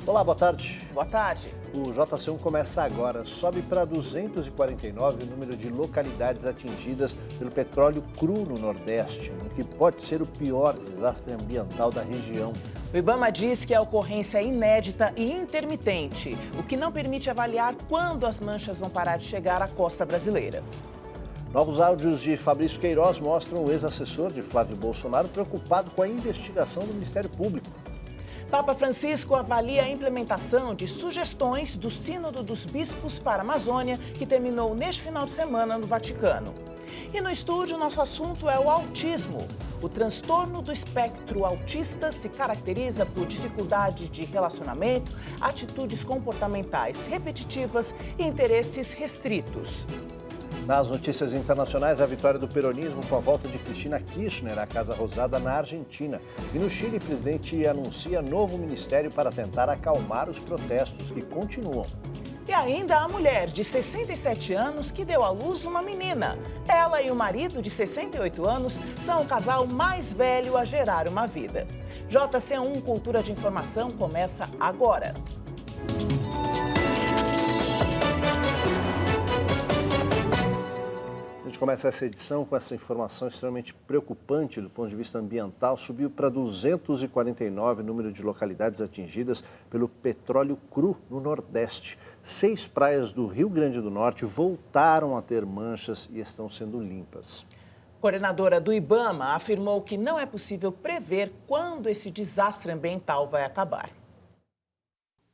Olá, boa tarde. Boa tarde. O JC1 começa agora. Sobe para 249 o número de localidades atingidas pelo petróleo cru no Nordeste, no que pode ser o pior desastre ambiental da região. O IBAMA diz que a ocorrência é inédita e intermitente, o que não permite avaliar quando as manchas vão parar de chegar à costa brasileira. Novos áudios de Fabrício Queiroz mostram o ex-assessor de Flávio Bolsonaro preocupado com a investigação do Ministério Público. Papa Francisco avalia a implementação de sugestões do Sínodo dos Bispos para a Amazônia, que terminou neste final de semana no Vaticano. E no estúdio, nosso assunto é o autismo. O transtorno do espectro autista se caracteriza por dificuldade de relacionamento, atitudes comportamentais repetitivas e interesses restritos. Nas notícias internacionais, a vitória do peronismo com a volta de Cristina Kirchner à Casa Rosada na Argentina. E no Chile, o presidente anuncia novo ministério para tentar acalmar os protestos que continuam. E ainda a mulher de 67 anos que deu à luz uma menina. Ela e o marido de 68 anos são o casal mais velho a gerar uma vida. JC1 Cultura de Informação começa agora. A gente começa essa edição com essa informação extremamente preocupante do ponto de vista ambiental. Subiu para 249 o número de localidades atingidas pelo petróleo cru no Nordeste. 6 praias do Rio Grande do Norte voltaram a ter manchas e estão sendo limpas. A coordenadora do IBAMA afirmou que não é possível prever quando esse desastre ambiental vai acabar.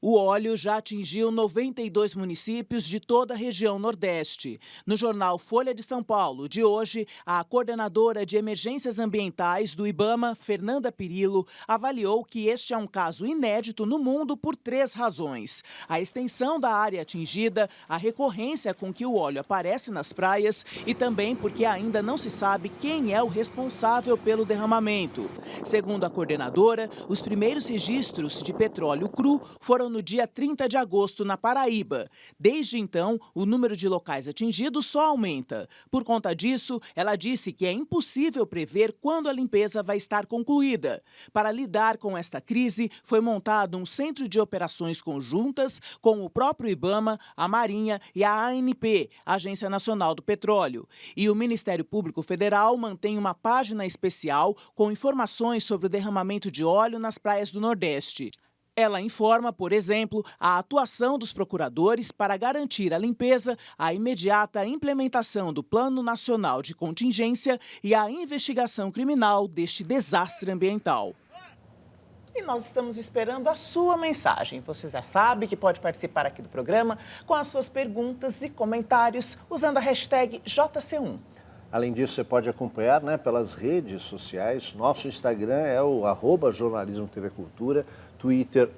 O óleo já atingiu 92 municípios de toda a região Nordeste. No jornal Folha de São Paulo de hoje, a coordenadora de emergências ambientais do IBAMA, Fernanda Pirillo, avaliou que este é um caso inédito no mundo por 3 razões. A extensão da área atingida, a recorrência com que o óleo aparece nas praias e também porque ainda não se sabe quem é o responsável pelo derramamento. Segundo a coordenadora, os primeiros registros de petróleo cru foram no dia 30 de agosto, na Paraíba. Desde então, o número de locais atingidos só aumenta. Por conta disso, ela disse que é impossível prever quando a limpeza vai estar concluída. Para lidar com esta crise, foi montado um centro de operações conjuntas com o próprio IBAMA, a Marinha e a ANP, Agência Nacional do Petróleo. E o Ministério Público Federal mantém uma página especial com informações sobre o derramamento de óleo nas praias do Nordeste. Ela informa, por exemplo, a atuação dos procuradores para garantir a limpeza, a imediata implementação do Plano Nacional de Contingência e a investigação criminal deste desastre ambiental. E nós estamos esperando a sua mensagem. Você já sabe que pode participar aqui do programa com as suas perguntas e comentários usando a hashtag JC1. Além disso, você pode acompanhar pelas redes sociais. Nosso Instagram é o @jornalismo-tv-cultura, Twitter,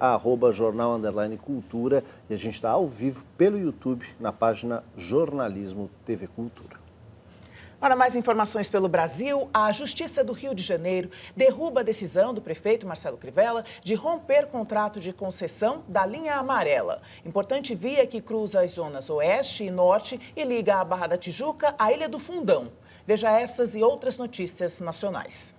@jornal_cultura, e a gente está ao vivo pelo YouTube na página Jornalismo TV Cultura. Para mais informações pelo Brasil, a Justiça do Rio de Janeiro derruba a decisão do prefeito Marcelo Crivella de romper contrato de concessão da linha amarela. Importante via que cruza as zonas oeste e norte e liga a Barra da Tijuca à Ilha do Fundão. Veja essas e outras notícias nacionais.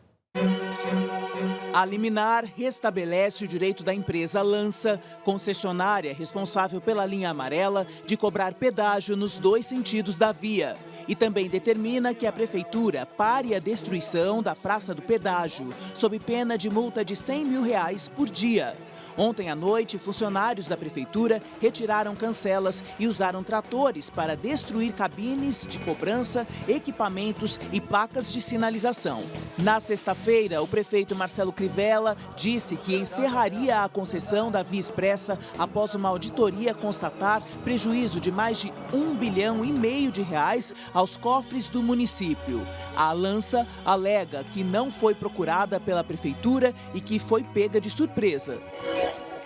A liminar restabelece o direito da empresa Lança, concessionária responsável pela linha amarela, de cobrar pedágio nos 2 sentidos da via. E também determina que a prefeitura pare a destruição da Praça do Pedágio, sob pena de multa de R$100 mil por dia. Ontem à noite, funcionários da prefeitura retiraram cancelas e usaram tratores para destruir cabines de cobrança, equipamentos e placas de sinalização. Na sexta-feira, o prefeito Marcelo Crivella disse que encerraria a concessão da Via Expressa após uma auditoria constatar prejuízo de mais de R$1,5 bilhão aos cofres do município. A Lança alega que não foi procurada pela prefeitura e que foi pega de surpresa.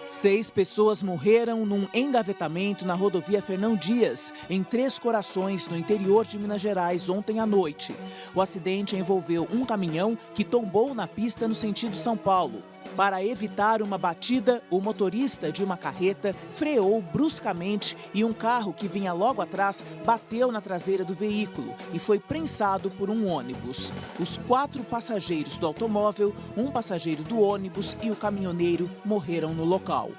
6 pessoas morreram num engavetamento na rodovia Fernão Dias, em Três Corações, no interior de Minas Gerais, ontem à noite. O acidente envolveu um caminhão que tombou na pista no sentido São Paulo. Para evitar uma batida, o motorista de uma carreta freou bruscamente e um carro que vinha logo atrás bateu na traseira do veículo e foi prensado por um ônibus. Os 4 passageiros do automóvel, um passageiro do ônibus e o caminhoneiro morreram no local.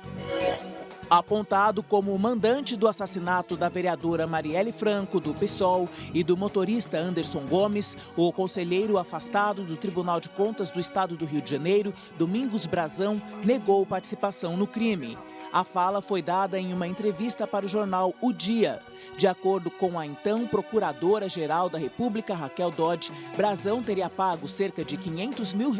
Apontado como o mandante do assassinato da vereadora Marielle Franco, do PSOL, e do motorista Anderson Gomes, o conselheiro afastado do Tribunal de Contas do Estado do Rio de Janeiro, Domingos Brazão, negou participação no crime. A fala foi dada em uma entrevista para o jornal O Dia. De acordo com a então Procuradora-Geral da República, Raquel Dodge, Brazão teria pago cerca de R$500 mil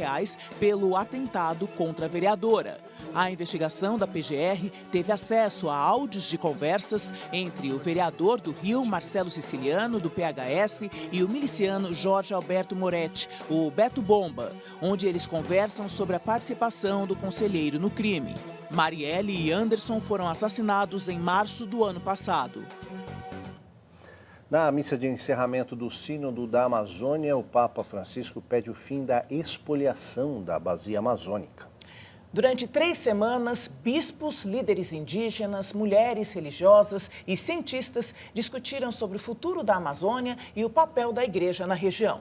pelo atentado contra a vereadora. A investigação da PGR teve acesso a áudios de conversas entre o vereador do Rio, Marcelo Siciliano, do PHS, e o miliciano Jorge Alberto Moretti, o Beto Bomba, onde eles conversam sobre a participação do conselheiro no crime. Marielle e Anderson foram assassinados em março do ano passado. Na missa de encerramento do Sínodo da Amazônia, o Papa Francisco pede o fim da expoliação da bacia amazônica. Durante 3 semanas, bispos, líderes indígenas, mulheres religiosas e cientistas discutiram sobre o futuro da Amazônia e o papel da igreja na região.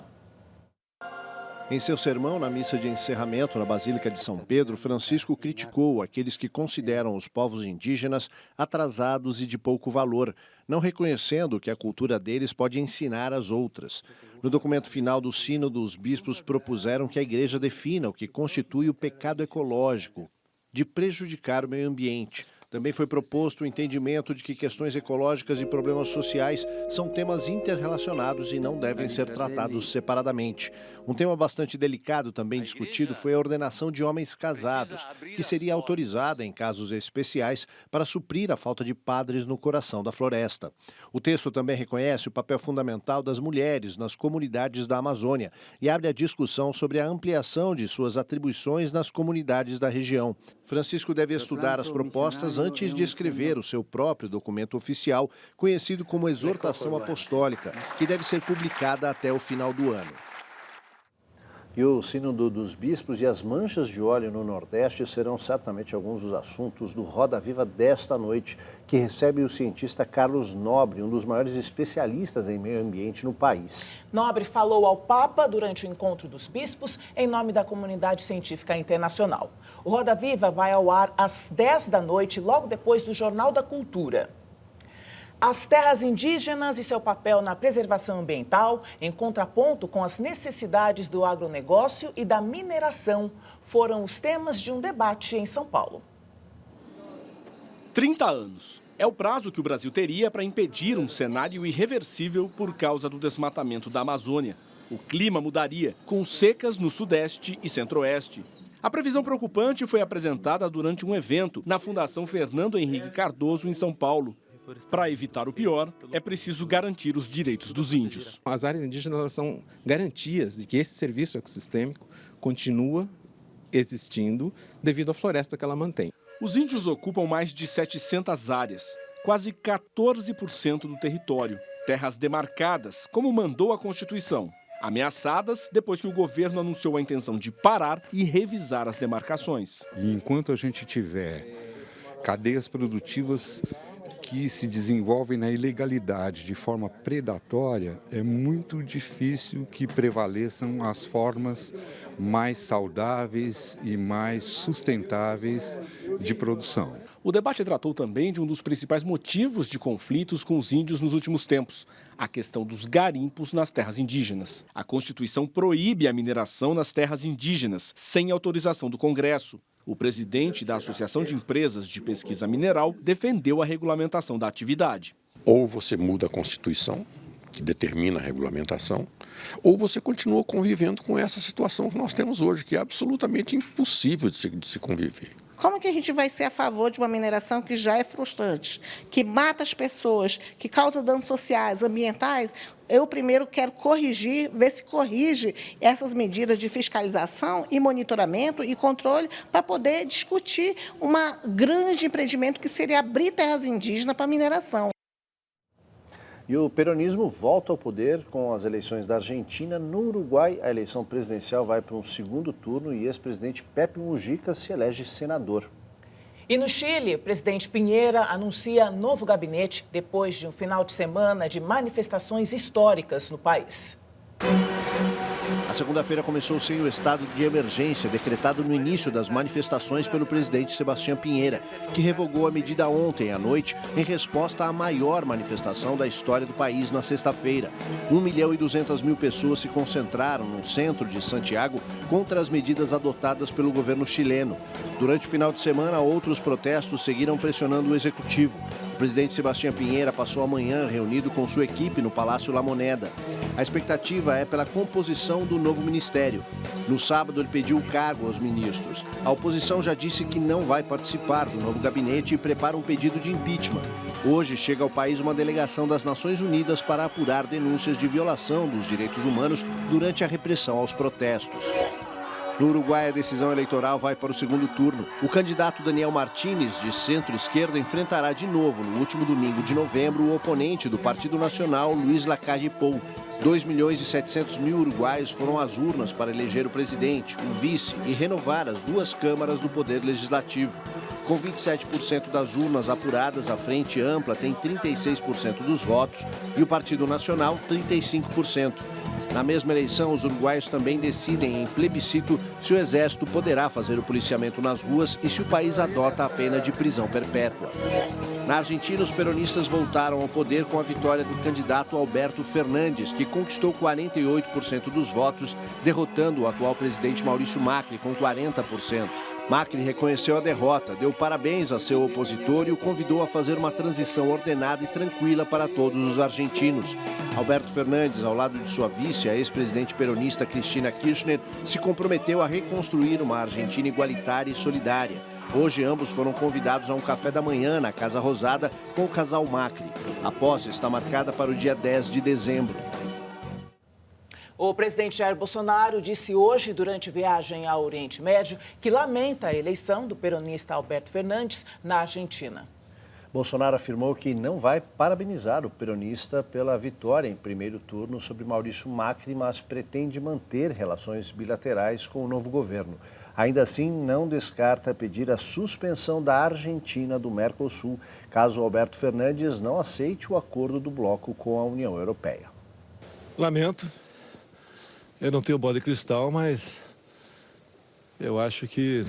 Em seu sermão na missa de encerramento na Basílica de São Pedro, Francisco criticou aqueles que consideram os povos indígenas atrasados e de pouco valor, não reconhecendo que a cultura deles pode ensinar as outras. No documento final do Sínodo, os bispos propuseram que a igreja defina o que constitui o pecado ecológico, de prejudicar o meio ambiente. Também foi proposto o entendimento de que questões ecológicas e problemas sociais são temas interrelacionados e não devem ser tratados separadamente. Um tema bastante delicado também discutido foi a ordenação de homens casados, que seria autorizada em casos especiais para suprir a falta de padres no coração da floresta. O texto também reconhece o papel fundamental das mulheres nas comunidades da Amazônia e abre a discussão sobre a ampliação de suas atribuições nas comunidades da região. Francisco deve estudar as propostas antes de escrever o seu próprio documento oficial, conhecido como Exortação Apostólica, que deve ser publicada até o final do ano. E o Sínodo dos Bispos e as manchas de óleo no Nordeste serão certamente alguns dos assuntos do Roda Viva desta noite, que recebe o cientista Carlos Nobre, um dos maiores especialistas em meio ambiente no país. Nobre falou ao Papa durante o encontro dos bispos em nome da comunidade científica internacional. O Roda Viva vai ao ar às 10 da noite, logo depois do Jornal da Cultura. As terras indígenas e seu papel na preservação ambiental, em contraponto com as necessidades do agronegócio e da mineração, foram os temas de um debate em São Paulo. 30 anos. É o prazo que o Brasil teria para impedir um cenário irreversível por causa do desmatamento da Amazônia. O clima mudaria, com secas no Sudeste e Centro-Oeste. A previsão preocupante foi apresentada durante um evento na Fundação Fernando Henrique Cardoso, em São Paulo. Para evitar o pior, é preciso garantir os direitos dos índios. As áreas indígenas elas são garantias de que esse serviço ecossistêmico continua existindo devido à floresta que ela mantém. Os índios ocupam mais de 700 áreas, quase 14% do território. Terras demarcadas, como mandou a Constituição. Ameaçadas depois que o governo anunciou a intenção de parar e revisar as demarcações. E enquanto a gente tiver cadeias produtivas que se desenvolvem na ilegalidade de forma predatória, é muito difícil que prevaleçam as formas mais saudáveis e mais sustentáveis de produção. O debate tratou também de um dos principais motivos de conflitos com os índios nos últimos tempos, a questão dos garimpos nas terras indígenas. A Constituição proíbe a mineração nas terras indígenas, sem autorização do Congresso. O presidente da Associação de Empresas de Pesquisa Mineral defendeu a regulamentação da atividade. Ou você muda a Constituição, que determina a regulamentação, ou você continua convivendo com essa situação que nós temos hoje, que é absolutamente impossível de se conviver. Como que a gente vai ser a favor de uma mineração que já é frustrante, que mata as pessoas, que causa danos sociais, ambientais? Eu primeiro quero corrigir, ver se corrige essas medidas de fiscalização e monitoramento e controle para poder discutir um grande empreendimento que seria abrir terras indígenas para mineração. E o peronismo volta ao poder com as eleições da Argentina. No Uruguai, a eleição presidencial vai para um segundo turno e ex-presidente Pepe Mujica se elege senador. E no Chile, o presidente Piñera anuncia novo gabinete depois de um final de semana de manifestações históricas no país. A segunda-feira começou sem o estado de emergência decretado no início das manifestações pelo presidente Sebastião Pinheira, que revogou a medida ontem à noite em resposta à maior manifestação da história do país na sexta-feira. 1.200.000 pessoas se concentraram no centro de Santiago contra as medidas adotadas pelo governo chileno. Durante o final de semana, outros protestos seguiram pressionando o executivo. O presidente Sebastião Pinheira passou a manhã reunido com sua equipe no Palácio La Moneda. A expectativa é pela composição do novo ministério. No sábado, ele pediu o cargo aos ministros. A oposição já disse que não vai participar do novo gabinete e prepara um pedido de impeachment. Hoje chega ao país uma delegação das Nações Unidas para apurar denúncias de violação dos direitos humanos durante a repressão aos protestos. No Uruguai, a decisão eleitoral vai para o segundo turno. O candidato Daniel Martínez, de centro-esquerda, enfrentará de novo, no último domingo de novembro, o oponente do Partido Nacional, Luiz Lacalle Pou. 2.700.000 uruguaios foram às urnas para eleger o presidente, o vice e renovar as duas câmaras do Poder Legislativo. Com 27% das urnas apuradas, a Frente Ampla tem 36% dos votos e o Partido Nacional 35%. Na mesma eleição, os uruguaios também decidem em plebiscito se o Exército poderá fazer o policiamento nas ruas e se o país adota a pena de prisão perpétua. Na Argentina, os peronistas voltaram ao poder com a vitória do candidato Alberto Fernandes, que conquistou 48% dos votos, derrotando o atual presidente Maurício Macri com 40%. Macri reconheceu a derrota, deu parabéns a seu opositor e o convidou a fazer uma transição ordenada e tranquila para todos os argentinos. Alberto Fernandes, ao lado de sua vice, a ex-presidente peronista Cristina Kirchner, se comprometeu a reconstruir uma Argentina igualitária e solidária. Hoje, ambos foram convidados a um café da manhã na Casa Rosada com o casal Macri. A posse está marcada para o dia 10 de dezembro. O presidente Jair Bolsonaro disse hoje, durante viagem ao Oriente Médio, que lamenta a eleição do peronista Alberto Fernandes na Argentina. Bolsonaro afirmou que não vai parabenizar o peronista pela vitória em primeiro turno sobre Maurício Macri, mas pretende manter relações bilaterais com o novo governo. Ainda assim, não descarta pedir a suspensão da Argentina do Mercosul, caso Alberto Fernandes não aceite o acordo do bloco com a União Europeia. Lamento. Eu não tenho bola de cristal, mas eu acho que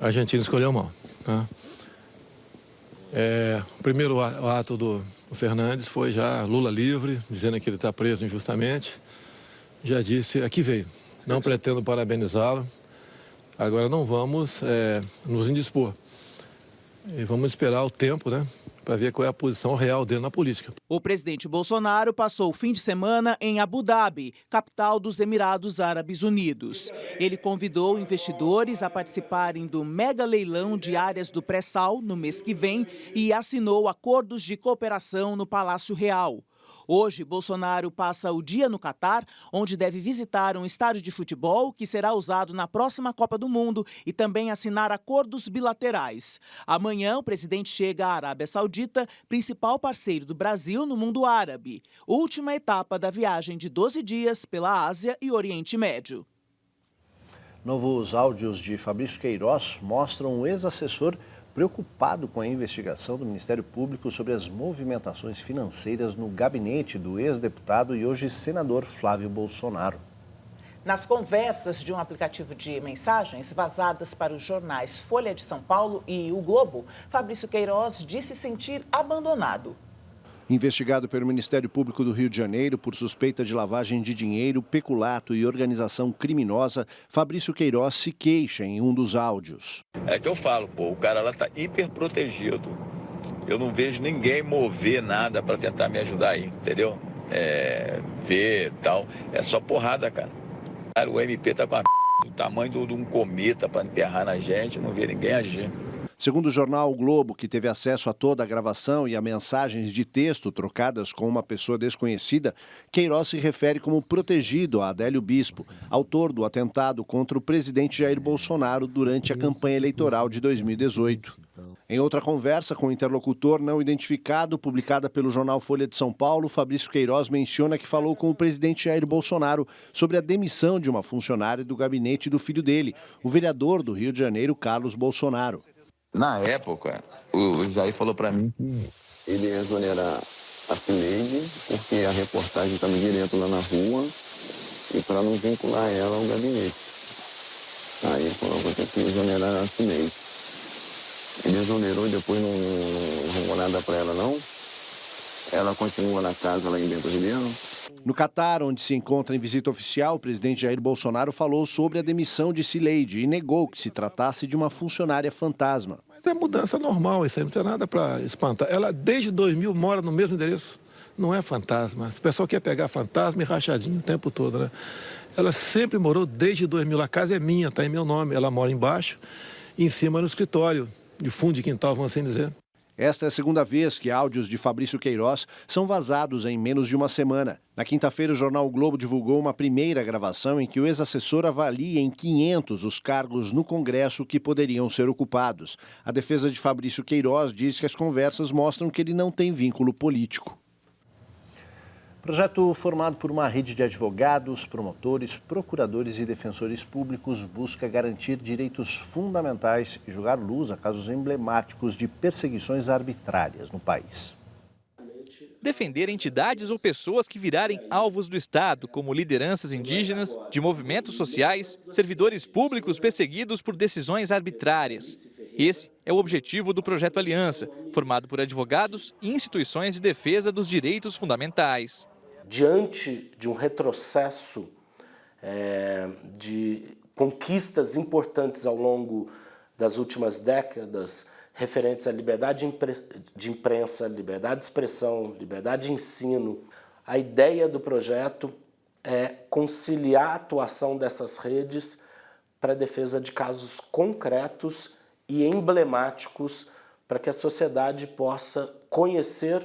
a Argentina escolheu mal. Tá? O primeiro ato do Fernandes foi já Lula livre, dizendo que ele está preso injustamente. Já disse, aqui veio, não pretendo parabenizá-lo. Agora não vamos nos indispor. E vamos esperar o tempo, né? Para ver qual é a posição real dele na política. O presidente Bolsonaro passou o fim de semana em Abu Dhabi, capital dos Emirados Árabes Unidos. Ele convidou investidores a participarem do mega leilão de áreas do pré-sal no mês que vem e assinou acordos de cooperação no Palácio Real. Hoje, Bolsonaro passa o dia no Catar, onde deve visitar um estádio de futebol que será usado na próxima Copa do Mundo e também assinar acordos bilaterais. Amanhã, o presidente chega à Arábia Saudita, principal parceiro do Brasil no mundo árabe. Última etapa da viagem de 12 dias pela Ásia e Oriente Médio. Novos áudios de Fabrício Queiroz mostram o ex-assessor preocupado com a investigação do Ministério Público sobre as movimentações financeiras no gabinete do ex-deputado e hoje senador Flávio Bolsonaro. Nas conversas de um aplicativo de mensagens vazadas para os jornais Folha de São Paulo e O Globo, Fabrício Queiroz disse sentir abandonado. Investigado pelo Ministério Público do Rio de Janeiro por suspeita de lavagem de dinheiro, peculato e organização criminosa, Fabrício Queiroz se queixa em um dos áudios. É que eu falo, o cara lá está hiper protegido. Eu não vejo ninguém mover nada para tentar me ajudar aí, entendeu? Ver tal. É só porrada, cara. O MP tá com do tamanho de um cometa para enterrar na gente, não vê ninguém agir. Segundo o jornal O Globo, que teve acesso a toda a gravação e a mensagens de texto trocadas com uma pessoa desconhecida, Queiroz se refere como protegido a Adélio Bispo, autor do atentado contra o presidente Jair Bolsonaro durante a campanha eleitoral de 2018. Em outra conversa com o interlocutor não identificado, publicada pelo jornal Folha de São Paulo, Fabrício Queiroz menciona que falou com o presidente Jair Bolsonaro sobre a demissão de uma funcionária do gabinete do filho dele, o vereador do Rio de Janeiro, Carlos Bolsonaro. Na época, o Jair falou para mim que ele ia exonerar a Cileide, porque a reportagem estava direto lá na rua, e para não vincular ela ao gabinete. Aí ele falou, vou ter que exonerar esse mês. Ele exonerou e depois não arrumou nada para ela, não. Ela continua na casa lá em Bento Ribeiro. No Catar, onde se encontra em visita oficial, o presidente Jair Bolsonaro falou sobre a demissão de Cileide e negou que se tratasse de uma funcionária fantasma. É mudança normal, isso aí não tem nada para espantar. Ela, desde 2000, mora no mesmo endereço. Não é fantasma. O pessoal quer pegar fantasma e rachadinho o tempo todo, né? Ela sempre morou desde 2000. A casa é minha, está em meu nome. Ela mora embaixo e em cima no escritório, de fundo de quintal, vamos assim dizer. Esta é a segunda vez que áudios de Fabrício Queiroz são vazados em menos de uma semana. Na quinta-feira, o jornal O Globo divulgou uma primeira gravação em que o ex-assessor avalia em 500 os cargos no Congresso que poderiam ser ocupados. A defesa de Fabrício Queiroz diz que as conversas mostram que ele não tem vínculo político. Projeto formado por uma rede de advogados, promotores, procuradores e defensores públicos busca garantir direitos fundamentais e jogar luz a casos emblemáticos de perseguições arbitrárias no país. Defender entidades ou pessoas que virarem alvos do Estado, como lideranças indígenas, de movimentos sociais, servidores públicos perseguidos por decisões arbitrárias. Esse é o objetivo do Projeto Aliança, formado por advogados e instituições de defesa dos direitos fundamentais. Diante de um retrocesso de conquistas importantes ao longo das últimas décadas, referentes à liberdade de imprensa, liberdade de expressão, liberdade de ensino, a ideia do projeto é conciliar a atuação dessas redes para a defesa de casos concretos e emblemáticos para que a sociedade possa conhecer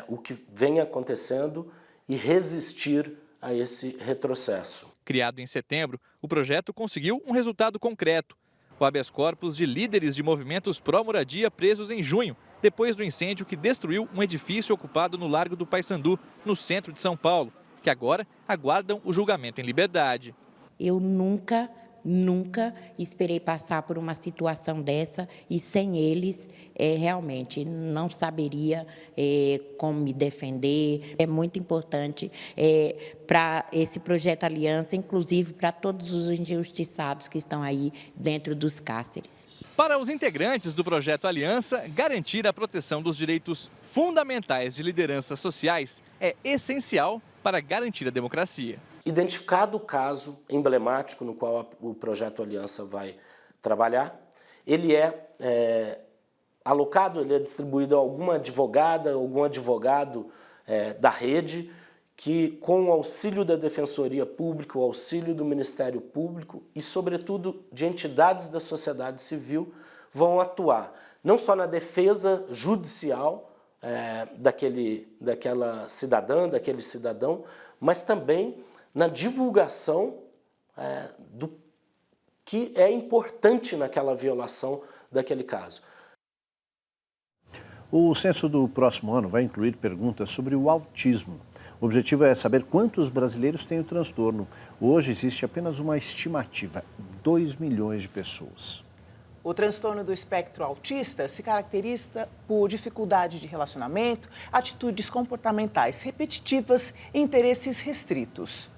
o que vem acontecendo e resistir a esse retrocesso. Criado em setembro, o projeto conseguiu um resultado concreto. O habeas corpus de líderes de movimentos pró-moradia presos em junho, depois do incêndio que destruiu um edifício ocupado no Largo do Paissandu, no centro de São Paulo, que agora aguardam o julgamento em liberdade. Eu nunca esperei passar por uma situação dessa e sem eles realmente não saberia como me defender. É muito importante para esse projeto Aliança, inclusive para todos os injustiçados que estão aí dentro dos cárceres. Para os integrantes do projeto Aliança, garantir a proteção dos direitos fundamentais de lideranças sociais é essencial para garantir a democracia. Identificado o caso emblemático no qual o Projeto Aliança vai trabalhar, ele é alocado, ele é distribuído a alguma advogada, algum advogado da rede, que com o auxílio da Defensoria Pública, o auxílio do Ministério Público e, sobretudo, de entidades da sociedade civil, vão atuar não só na defesa judicial daquela cidadã, daquele cidadão, mas também na divulgação do que é importante naquela violação daquele caso. O censo do próximo ano vai incluir perguntas sobre o autismo. O objetivo é saber quantos brasileiros têm o transtorno. Hoje existe apenas uma estimativa, 2 milhões de pessoas. O transtorno do espectro autista se caracteriza por dificuldade de relacionamento, atitudes comportamentais repetitivas e interesses restritos.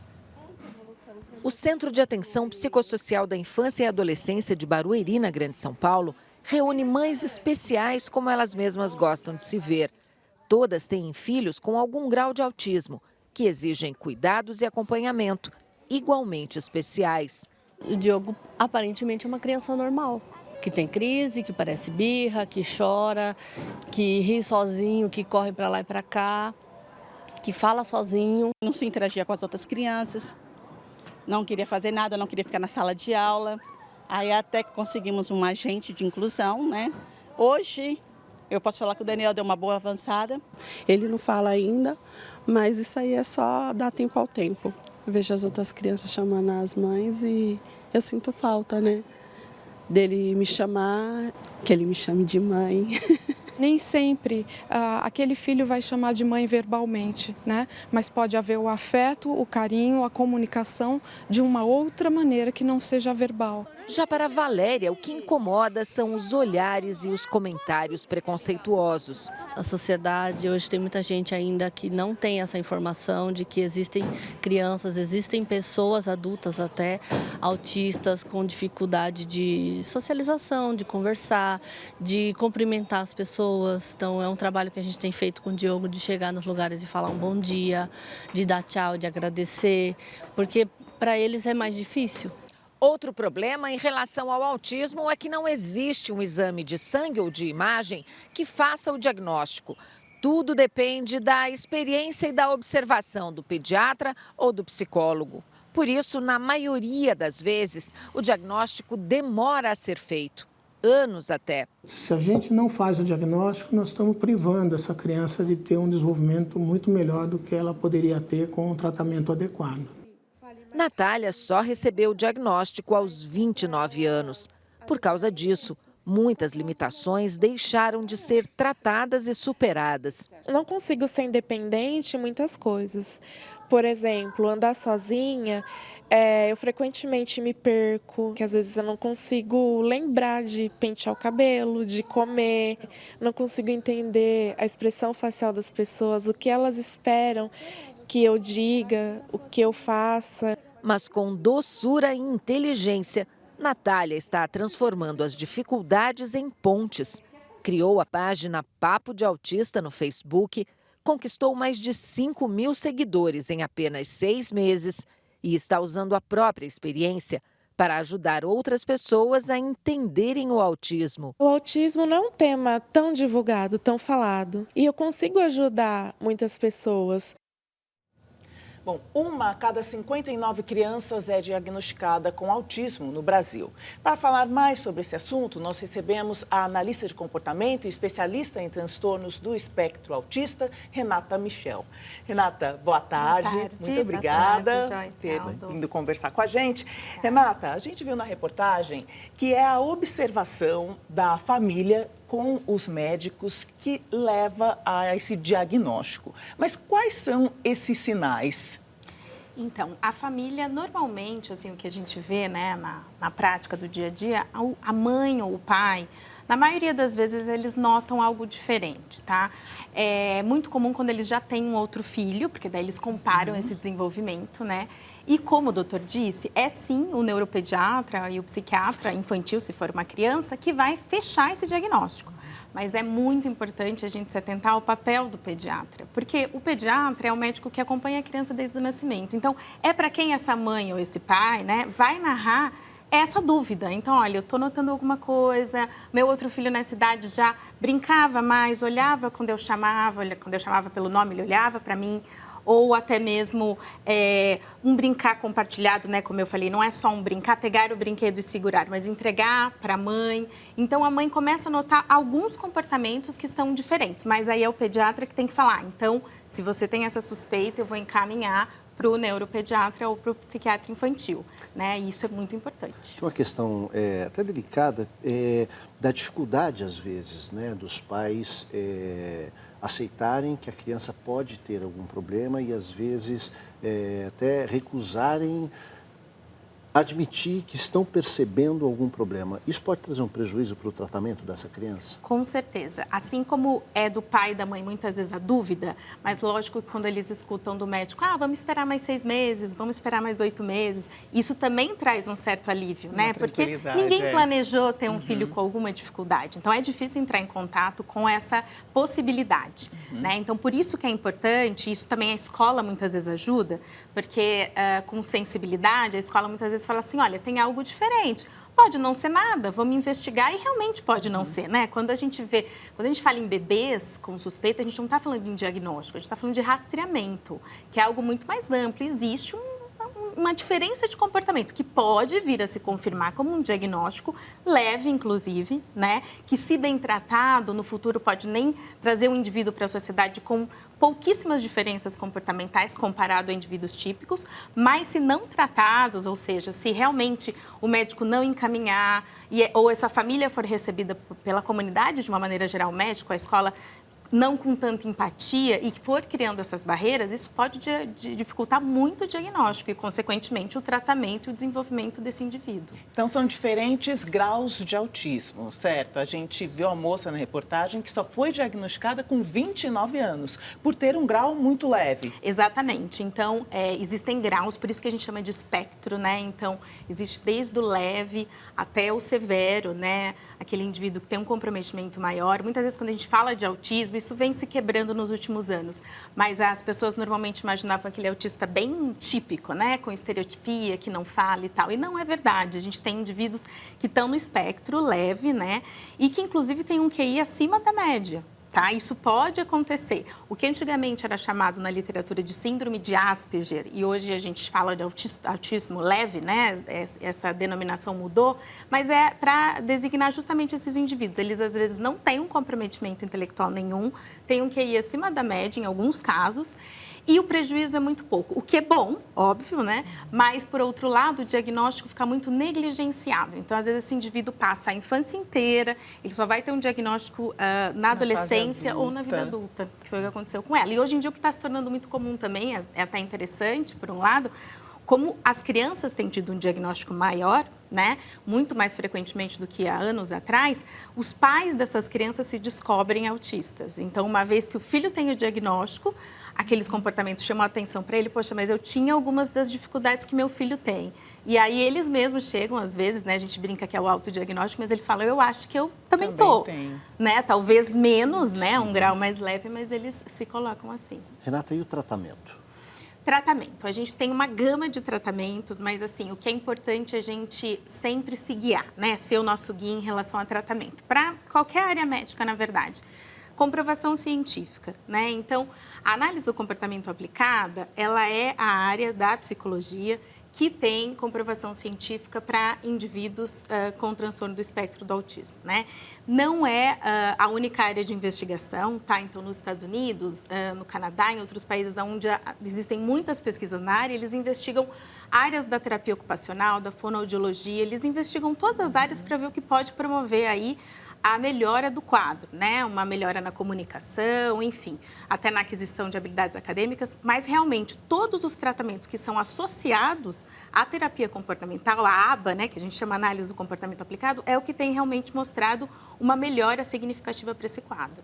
O Centro de Atenção Psicossocial da Infância e Adolescência de Barueri, na Grande São Paulo, reúne mães especiais como elas mesmas gostam de se ver. Todas têm filhos com algum grau de autismo, que exigem cuidados e acompanhamento, igualmente especiais. O Diogo aparentemente é uma criança normal, que tem crise, que parece birra, que chora, que ri sozinho, que corre para lá e para cá, que fala sozinho. Não se interagia com as outras crianças. Não queria fazer nada, não queria ficar na sala de aula. Aí até que conseguimos um agente de inclusão, né? Hoje, eu posso falar que o Daniel deu uma boa avançada. Ele não fala ainda, mas isso aí é só dar tempo ao tempo. Eu vejo as outras crianças chamando as mães e eu sinto falta, né? Dele me chamar, que ele me chame de mãe. Nem sempre aquele filho vai chamar de mãe verbalmente, né? Mas pode haver o afeto, o carinho, a comunicação de uma outra maneira que não seja verbal. Já para Valéria, o que incomoda são os olhares e os comentários preconceituosos. A sociedade hoje tem muita gente ainda que não tem essa informação de que existem crianças, existem pessoas adultas até autistas com dificuldade de socialização, de conversar, de cumprimentar as pessoas. Então é um trabalho que a gente tem feito com o Diogo de chegar nos lugares e falar um bom dia, de dar tchau, de agradecer, porque para eles é mais difícil. Outro problema em relação ao autismo é que não existe um exame de sangue ou de imagem que faça o diagnóstico. Tudo depende da experiência e da observação do pediatra ou do psicólogo. Por isso, na maioria das vezes, o diagnóstico demora a ser feito, anos até. Se a gente não faz o diagnóstico, nós estamos privando essa criança de ter um desenvolvimento muito melhor do que ela poderia ter com um tratamento adequado. Natália só recebeu o diagnóstico aos 29 anos. Por causa disso, muitas limitações deixaram de ser tratadas e superadas. Não consigo ser independente em muitas coisas. Por exemplo, andar sozinha, eu frequentemente me perco, que às vezes eu não consigo lembrar de pentear o cabelo, de comer, não consigo entender a expressão facial das pessoas, o que elas esperam que eu diga, o que eu faça. Mas com doçura e inteligência, Natália está transformando as dificuldades em pontes. Criou a página Papo de Autista no Facebook, conquistou mais de 5.000 seguidores em apenas 6 meses e está usando a própria experiência para ajudar outras pessoas a entenderem o autismo. O autismo não é um tema tão divulgado, tão falado. E eu consigo ajudar muitas pessoas. Bom, 1 a cada 59 crianças é diagnosticada com autismo no Brasil. Para falar mais sobre esse assunto, nós recebemos a analista de comportamento e especialista em transtornos do espectro autista, Renata Michel. Renata, boa tarde. Muito obrigada por ter vindo conversar com a gente. Renata, a gente viu na reportagem que é a observação da família com os médicos que leva a esse diagnóstico. Mas quais são esses sinais? Então, a família, normalmente, assim, o que a gente vê, né, na prática do dia a dia, a mãe ou o pai, na maioria das vezes, eles notam algo diferente, tá? É muito comum quando eles já têm um outro filho, porque daí eles comparam esse desenvolvimento, né? E como o doutor disse, é sim o neuropediatra e o psiquiatra infantil, se for uma criança, que vai fechar esse diagnóstico. Mas é muito importante a gente se atentar ao papel do pediatra, porque o pediatra é o médico que acompanha a criança desde o nascimento. Então, é para quem essa mãe ou esse pai, né, vai narrar essa dúvida. Então, olha, eu estou notando alguma coisa, meu outro filho nessa idade já brincava mais, olhava quando eu chamava pelo nome, ele olhava para mim. Ou até mesmo um brincar compartilhado, né? Como eu falei, não é só um brincar, pegar o brinquedo e segurar, mas entregar para a mãe. Então, a mãe começa a notar alguns comportamentos que são diferentes, mas aí é o pediatra que tem que falar. Então, se você tem essa suspeita, eu vou encaminhar para o neuropediatra ou para o psiquiatra infantil, né? E isso é muito importante. Uma questão até delicada da dificuldade, às vezes, né, dos pais aceitarem que a criança pode ter algum problema e, às vezes, até recusarem admitir que estão percebendo algum problema. Isso pode trazer um prejuízo para o tratamento dessa criança? Com certeza. Assim como é do pai e da mãe muitas vezes a dúvida, mas lógico que quando eles escutam do médico, vamos esperar mais 6 meses, vamos esperar mais 8 meses, isso também traz um certo alívio, né? Porque ninguém planejou ter um filho com alguma dificuldade. Então, é difícil entrar em contato com essa possibilidade, né? Então, por isso que é importante, isso também a escola muitas vezes ajuda, porque com sensibilidade, a escola muitas vezes fala assim, olha, tem algo diferente. Pode não ser nada, vamos investigar e realmente pode não ser, né? Quando a gente fala em bebês com suspeita, a gente não está falando de diagnóstico, a gente está falando de rastreamento, que é algo muito mais amplo. Existe uma diferença de comportamento que pode vir a se confirmar como um diagnóstico leve, inclusive, né? Que, se bem tratado, no futuro pode nem trazer um indivíduo para a sociedade com pouquíssimas diferenças comportamentais comparado a indivíduos típicos, mas se não tratados, ou seja, se realmente o médico não encaminhar ou essa família for recebida pela comunidade, de uma maneira geral, o médico, a escola, não com tanta empatia e que for criando essas barreiras, isso pode dificultar muito o diagnóstico e, consequentemente, o tratamento e o desenvolvimento desse indivíduo. Então, são diferentes graus de autismo, certo? A gente viu a moça na reportagem que só foi diagnosticada com 29 anos, por ter um grau muito leve. Exatamente. Então, existem graus, por isso que a gente chama de espectro, né? Então, existe desde o leve até o severo, né? Aquele indivíduo que tem um comprometimento maior. Muitas vezes, quando a gente fala de autismo, isso vem se quebrando nos últimos anos. Mas as pessoas normalmente imaginavam aquele autista bem típico, né? Com estereotipia, que não fala e tal. E não é verdade. A gente tem indivíduos que estão no espectro leve, né? E que, inclusive, tem um QI acima da média. Tá? Isso pode acontecer. O que antigamente era chamado na literatura de síndrome de Asperger, e hoje a gente fala de autismo leve, né? Essa denominação mudou, mas é para designar justamente esses indivíduos. Eles, às vezes, não têm um comprometimento intelectual nenhum, têm um QI acima da média, em alguns casos, e o prejuízo é muito pouco, o que é bom, óbvio, né? Mas, por outro lado, o diagnóstico fica muito negligenciado. Então, às vezes, esse indivíduo passa a infância inteira, ele só vai ter um diagnóstico na adolescência ou na vida adulta, que foi o que aconteceu com ela. E hoje em dia, o que está se tornando muito comum também, é até interessante, por um lado, como as crianças têm tido um diagnóstico maior, né, muito mais frequentemente do que há anos atrás, os pais dessas crianças se descobrem autistas. Então, uma vez que o filho tem o diagnóstico, aqueles comportamentos chamam a atenção para ele, poxa, mas eu tinha algumas das dificuldades que meu filho tem. E aí eles mesmos chegam, às vezes, né, a gente brinca que é o autodiagnóstico, mas eles falam, eu acho que eu também tô. Né? Talvez menos, né, um grau mais leve, mas eles se colocam assim. Renata, e o tratamento? Tratamento. A gente tem uma gama de tratamentos, mas assim, o que é importante é a gente sempre se guiar, né? Ser o nosso guia em relação a tratamento. Para qualquer área médica, na verdade. Comprovação científica, né? Então, a análise do comportamento aplicada, ela é a área da psicologia que tem comprovação científica para indivíduos com transtorno do espectro do autismo, né? Não é a única área de investigação, tá? Então, nos Estados Unidos, no Canadá, em outros países onde existem muitas pesquisas na área, eles investigam áreas da terapia ocupacional, da fonoaudiologia, eles investigam todas as áreas para ver o que pode promover aí a melhora do quadro, né? Uma melhora na comunicação, enfim, até na aquisição de habilidades acadêmicas, mas realmente todos os tratamentos que são associados à terapia comportamental, a ABA, né, que a gente chama análise do comportamento aplicado, é o que tem realmente mostrado uma melhora significativa para esse quadro.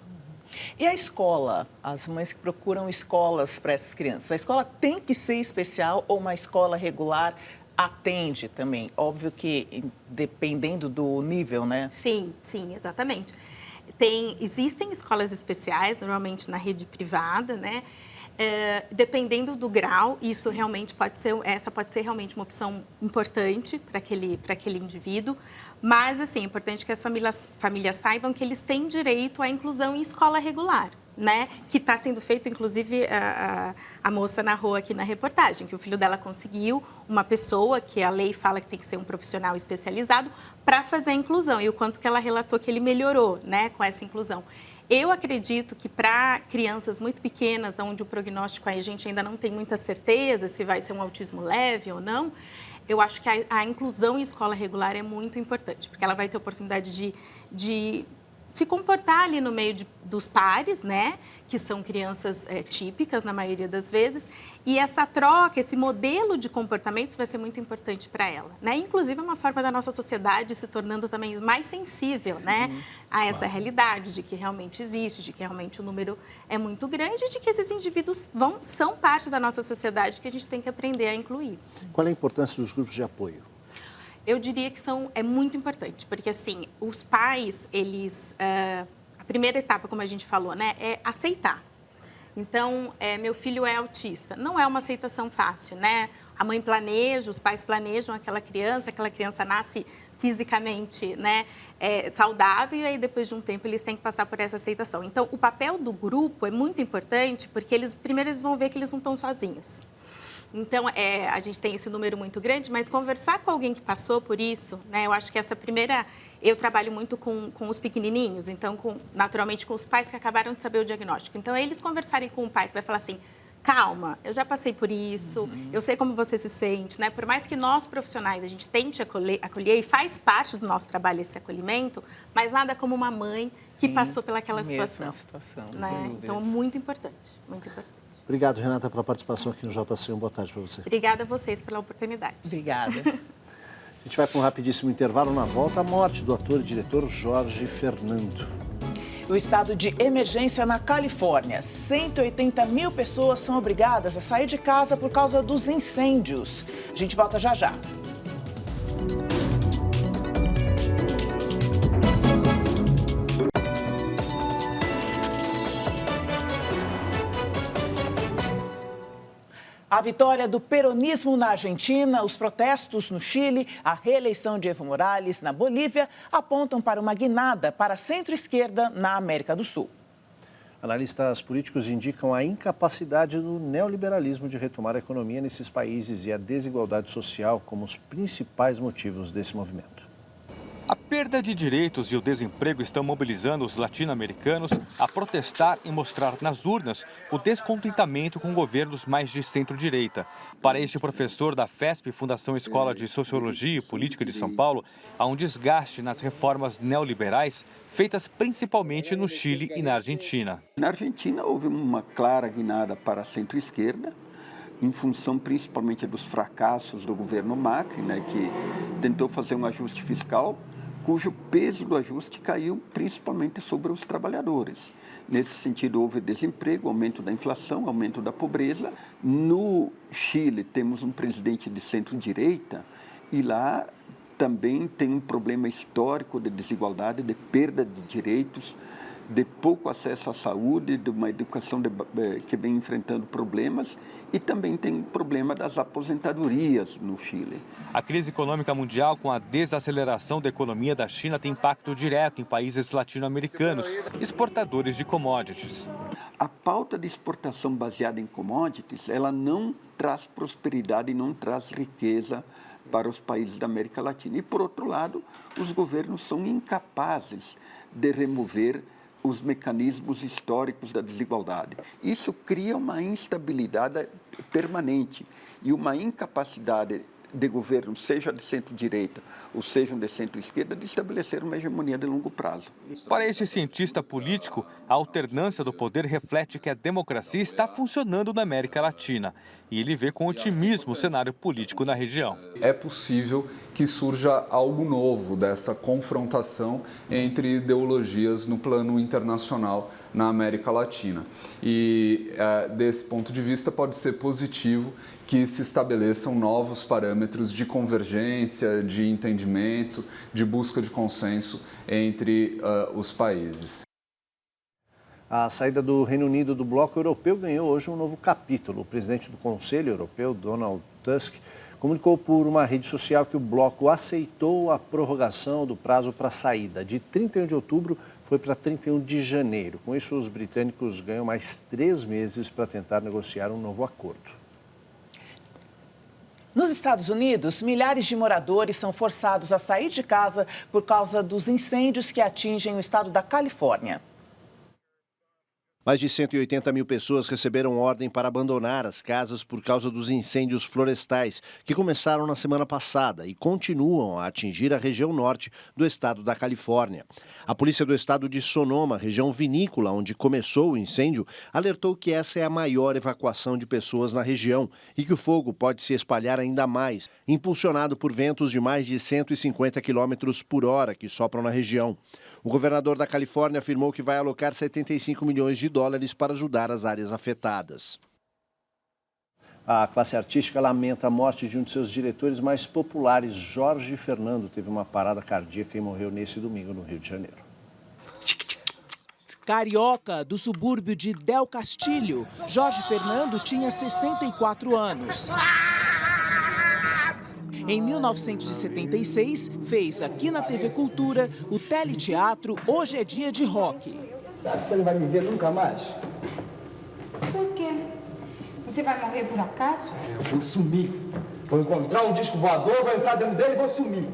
E a escola? As mães que procuram escolas para essas crianças, a escola tem que ser especial ou uma escola regular atende também? Óbvio que dependendo do nível, né? Sim, sim, exatamente. Existem escolas especiais, normalmente na rede privada, né? Dependendo do grau, isso realmente pode ser realmente uma opção importante para aquele indivíduo. Mas, assim, é importante que as famílias saibam que eles têm direito à inclusão em escola regular, né? Que está sendo feito, inclusive, a moça narrou aqui na reportagem, que o filho dela conseguiu uma pessoa, que a lei fala que tem que ser um profissional especializado, para fazer a inclusão. E o quanto que ela relatou que ele melhorou, né, com essa inclusão. Eu acredito que para crianças muito pequenas, onde o prognóstico a gente ainda não tem muita certeza se vai ser um autismo leve ou não, eu acho que a inclusão em escola regular é muito importante, porque ela vai ter a oportunidade de se comportar ali no meio dos pares, né? Que são crianças típicas, na maioria das vezes. E essa troca, esse modelo de comportamentos vai ser muito importante para ela, né? Inclusive, é uma forma da nossa sociedade se tornando também mais sensível, né? A essa realidade de que realmente existe, de que realmente o número é muito grande e de que esses indivíduos são parte da nossa sociedade que a gente tem que aprender a incluir. Qual é a importância dos grupos de apoio? Eu diria que é muito importante, porque assim, os pais, eles, a primeira etapa, como a gente falou, né, é aceitar. Então, meu filho é autista. Não é uma aceitação fácil, né? A mãe planeja, os pais planejam aquela criança nasce fisicamente, né, saudável, e aí depois de um tempo eles têm que passar por essa aceitação. Então, o papel do grupo é muito importante, porque primeiro eles vão ver que eles não estão sozinhos. Então, a gente tem esse número muito grande, mas conversar com alguém que passou por isso, né? Eu acho que essa primeira... Eu trabalho muito com os pequenininhos, então, naturalmente, com os pais que acabaram de saber o diagnóstico. Então, eles conversarem com o pai que vai falar assim, calma, eu já passei por isso, eu sei como você se sente, né? Por mais que nós, profissionais, a gente tente acolher e faz parte do nosso trabalho esse acolhimento, mas nada como uma mãe que passou pelaquela situação. Sem Né? dúvida. Então, muito importante, muito importante. Obrigado, Renata, pela participação aqui no JC. Boa tarde para você. Obrigada a vocês pela oportunidade. Obrigada. A gente vai para um rapidíssimo intervalo. Na volta, a morte do ator e diretor Jorge Fernando. O estado de emergência na Califórnia. 180 mil pessoas são obrigadas a sair de casa por causa dos incêndios. A gente volta já já. A vitória do peronismo na Argentina, os protestos no Chile, a reeleição de Evo Morales na Bolívia apontam para uma guinada para a centro-esquerda na América do Sul. Analistas políticos indicam a incapacidade do neoliberalismo de retomar a economia nesses países e a desigualdade social como os principais motivos desse movimento. A perda de direitos e o desemprego estão mobilizando os latino-americanos a protestar e mostrar nas urnas o descontentamento com governos mais de centro-direita. Para este professor da FESP, Fundação Escola de Sociologia e Política de São Paulo, há um desgaste nas reformas neoliberais feitas principalmente no Chile e na Argentina. Na Argentina houve uma clara guinada para a centro-esquerda, em função principalmente dos fracassos do governo Macri, que tentou fazer um ajuste fiscal, cujo peso do ajuste caiu principalmente sobre os trabalhadores. Nesse sentido, houve desemprego, aumento da inflação, aumento da pobreza. No Chile, temos um presidente de centro-direita e lá também tem um problema histórico de desigualdade, de perda de direitos, de pouco acesso à saúde, de uma educação que vem enfrentando problemas, e também tem o problema das aposentadorias no Chile. A crise econômica mundial com a desaceleração da economia da China tem impacto direto em países latino-americanos, exportadores de commodities. A pauta de exportação baseada em commodities, ela não traz prosperidade e não traz riqueza para os países da América Latina. E, por outro lado, os governos são incapazes de remover os mecanismos históricos da desigualdade. Isso cria uma instabilidade permanente e uma incapacidade de governo, seja de centro-direita ou seja de centro-esquerda, de estabelecer uma hegemonia de longo prazo. Para esse cientista político, a alternância do poder reflete que a democracia está funcionando na América Latina e ele vê com otimismo o cenário político na região. É possível que surja algo novo dessa confrontação entre ideologias no plano internacional na América Latina. E, desse ponto de vista, pode ser positivo que se estabeleçam novos parâmetros de convergência, de entendimento, de busca de consenso entre os países. A saída do Reino Unido do bloco europeu ganhou hoje um novo capítulo. O presidente do Conselho Europeu, Donald Tusk, comunicou por uma rede social que o bloco aceitou a prorrogação do prazo para a saída. De 31 de outubro foi para 31 de janeiro. Com isso, os britânicos ganham mais 3 meses para tentar negociar um novo acordo. Nos Estados Unidos, milhares de moradores são forçados a sair de casa por causa dos incêndios que atingem o estado da Califórnia. Mais de 180 mil pessoas receberam ordem para abandonar as casas por causa dos incêndios florestais, que começaram na semana passada e continuam a atingir a região norte do estado da Califórnia. A polícia do estado de Sonoma, região vinícola onde começou o incêndio, alertou que essa é a maior evacuação de pessoas na região e que o fogo pode se espalhar ainda mais, impulsionado por ventos de mais de 150 km por hora que sopram na região. O governador da Califórnia afirmou que vai alocar 75 milhões de dólares para ajudar as áreas afetadas. A classe artística lamenta a morte de um de seus diretores mais populares. Jorge Fernando teve uma parada cardíaca e morreu nesse domingo no Rio de Janeiro. Carioca, do subúrbio de Del Castilho, Jorge Fernando tinha 64 anos. Em 1976, fez aqui na TV Cultura o teleteatro Hoje é Dia de Rock. Sabe que você não vai me ver nunca mais? Por quê? Você vai morrer por acaso? Eu vou sumir. Vou encontrar um disco voador, vou entrar dentro dele e vou sumir.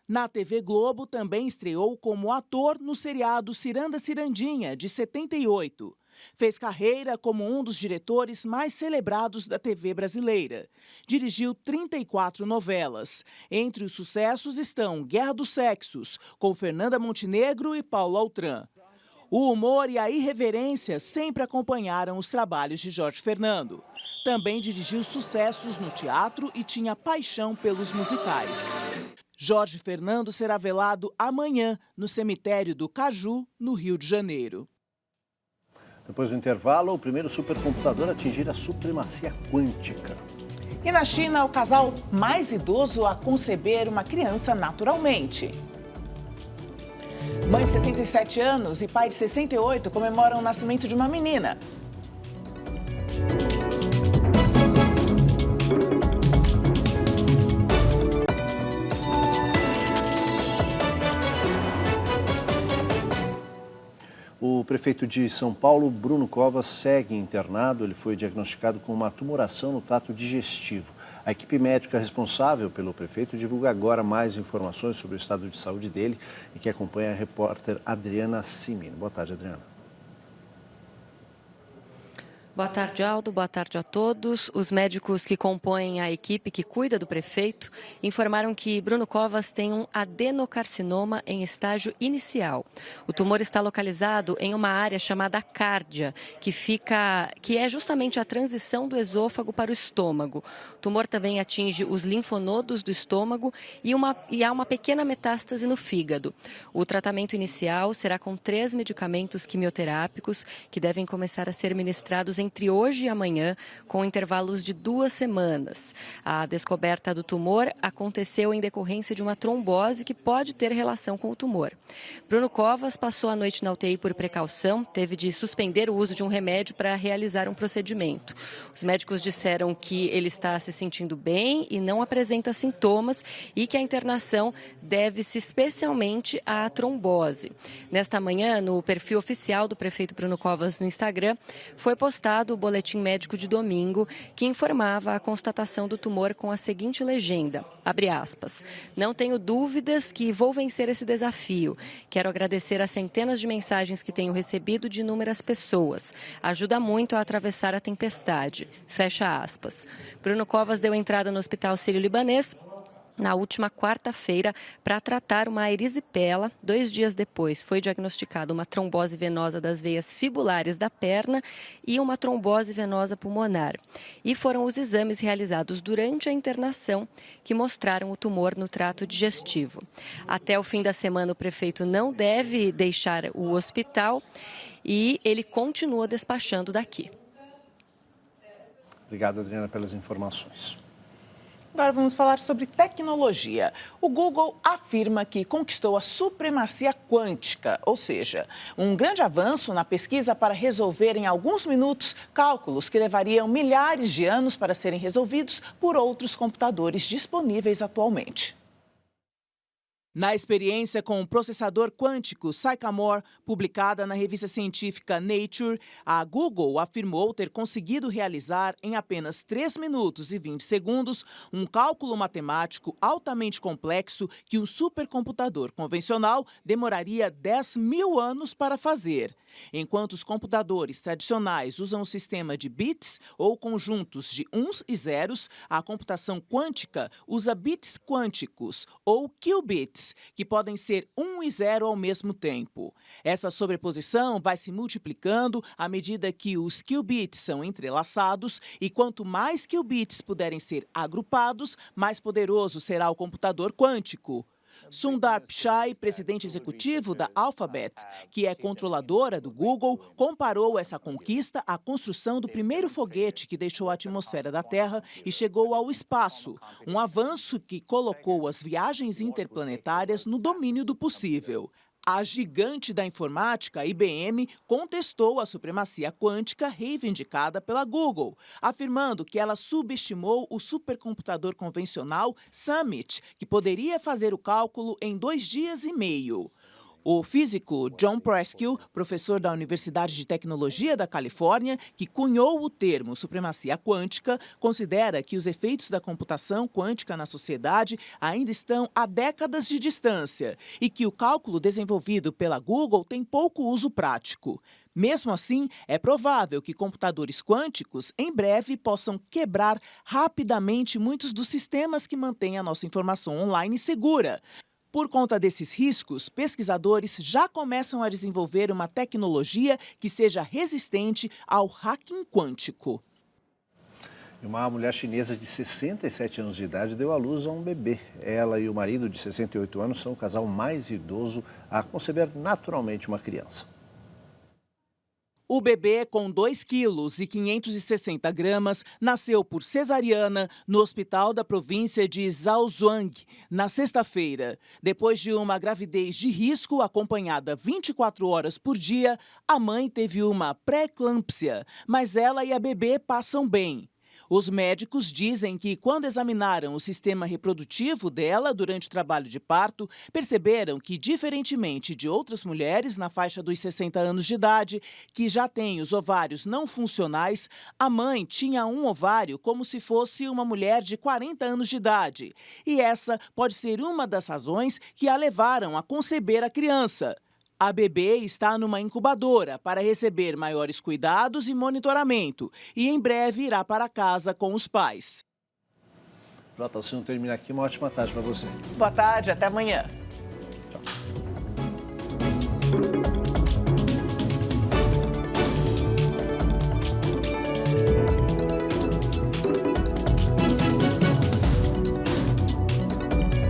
Na TV Globo também estreou como ator no seriado Ciranda Cirandinha, de 78. Fez carreira como um dos diretores mais celebrados da TV brasileira. Dirigiu 34 novelas. Entre os sucessos estão Guerra dos Sexos, com Fernanda Montenegro e Paulo Altran. O humor e a irreverência sempre acompanharam os trabalhos de Jorge Fernando. Também dirigiu sucessos no teatro e tinha paixão pelos musicais. Jorge Fernando será velado amanhã no cemitério do Caju, no Rio de Janeiro. Depois do intervalo, o primeiro supercomputador a atingir a supremacia quântica. E na China, o casal mais idoso a conceber uma criança naturalmente. Mãe de 67 anos e pai de 68 comemoram o nascimento de uma menina. O prefeito de São Paulo, Bruno Covas, segue internado. Ele foi diagnosticado com uma tumoração no trato digestivo. A equipe médica responsável pelo prefeito divulga agora mais informações sobre o estado de saúde dele e que acompanha a repórter Adriana Simino. Boa tarde, Adriana. Boa tarde, Aldo. Boa tarde a todos. Os médicos que compõem a equipe que cuida do prefeito informaram que Bruno Covas tem um adenocarcinoma em estágio inicial. O tumor está localizado em uma área chamada cárdia, que é justamente a transição do esôfago para o estômago. O tumor também atinge os linfonodos do estômago e há uma pequena metástase no fígado. O tratamento inicial será com 3 medicamentos quimioterápicos que devem começar a ser ministrados entre hoje e amanhã, com intervalos de 2 semanas. A descoberta do tumor aconteceu em decorrência de uma trombose que pode ter relação com o tumor. Bruno Covas passou a noite na UTI por precaução, teve de suspender o uso de um remédio para realizar um procedimento. Os médicos disseram que ele está se sentindo bem e não apresenta sintomas e que a internação deve-se especialmente à trombose. Nesta manhã, no perfil oficial do prefeito Bruno Covas no Instagram, foi postado o boletim médico de domingo, que informava a constatação do tumor com a seguinte legenda, abre aspas, não tenho dúvidas que vou vencer esse desafio. Quero agradecer as centenas de mensagens que tenho recebido de inúmeras pessoas. Ajuda muito a atravessar a tempestade. Fecha aspas. Bruno Covas deu entrada no Hospital Sírio-Libanês na última quarta-feira para tratar uma erisipela. 2 dias depois foi diagnosticada uma trombose venosa das veias fibulares da perna e uma trombose venosa pulmonar. E foram os exames realizados durante a internação que mostraram o tumor no trato digestivo. Até o fim da semana, o prefeito não deve deixar o hospital e ele continua despachando daqui. Obrigado, Adriana, pelas informações. Agora vamos falar sobre tecnologia. O Google afirma que conquistou a supremacia quântica, ou seja, um grande avanço na pesquisa para resolver em alguns minutos cálculos que levariam milhares de anos para serem resolvidos por outros computadores disponíveis atualmente. Na experiência com o processador quântico Sycamore, publicada na revista científica Nature, a Google afirmou ter conseguido realizar em apenas 3 minutos e 20 segundos um cálculo matemático altamente complexo que um supercomputador convencional demoraria 10.000 anos para fazer. Enquanto os computadores tradicionais usam um sistema de bits ou conjuntos de uns e zeros, a computação quântica usa bits quânticos ou qubits, que podem ser 1 e 0 ao mesmo tempo. Essa sobreposição vai se multiplicando à medida que os qubits são entrelaçados e quanto mais qubits puderem ser agrupados, mais poderoso será o computador quântico. Sundar Pichai, presidente executivo da Alphabet, que é controladora do Google, comparou essa conquista à construção do primeiro foguete que deixou a atmosfera da Terra e chegou ao espaço, um avanço que colocou as viagens interplanetárias no domínio do possível. A gigante da informática, IBM, contestou a supremacia quântica reivindicada pela Google, afirmando que ela subestimou o supercomputador convencional Summit, que poderia fazer o cálculo em 2 dias e meio. O físico John Preskill, professor da Universidade de Tecnologia da Califórnia, que cunhou o termo supremacia quântica, considera que os efeitos da computação quântica na sociedade ainda estão a décadas de distância e que o cálculo desenvolvido pela Google tem pouco uso prático. Mesmo assim, é provável que computadores quânticos em breve possam quebrar rapidamente muitos dos sistemas que mantêm a nossa informação online segura. Por conta desses riscos, pesquisadores já começam a desenvolver uma tecnologia que seja resistente ao hacking quântico. Uma mulher chinesa de 67 anos de idade deu à luz a um bebê. Ela e o marido, de 68 anos, são o casal mais idoso a conceber naturalmente uma criança. O bebê, com 2 quilos e 560 gramas, nasceu por cesariana no hospital da província de Zhaozhuang, na sexta-feira. Depois de uma gravidez de risco, acompanhada 24 horas por dia, a mãe teve uma pré-eclâmpsia, mas ela e a bebê passam bem. Os médicos dizem que, quando examinaram o sistema reprodutivo dela durante o trabalho de parto, perceberam que, diferentemente de outras mulheres na faixa dos 60 anos de idade, que já têm os ovários não funcionais, a mãe tinha um ovário como se fosse uma mulher de 40 anos de idade. E essa pode ser uma das razões que a levaram a conceber a criança. A bebê está numa incubadora para receber maiores cuidados e monitoramento e em breve irá para casa com os pais. Jota, o senhor termina aqui. Uma ótima tarde para você. Boa tarde, até amanhã. Tchau.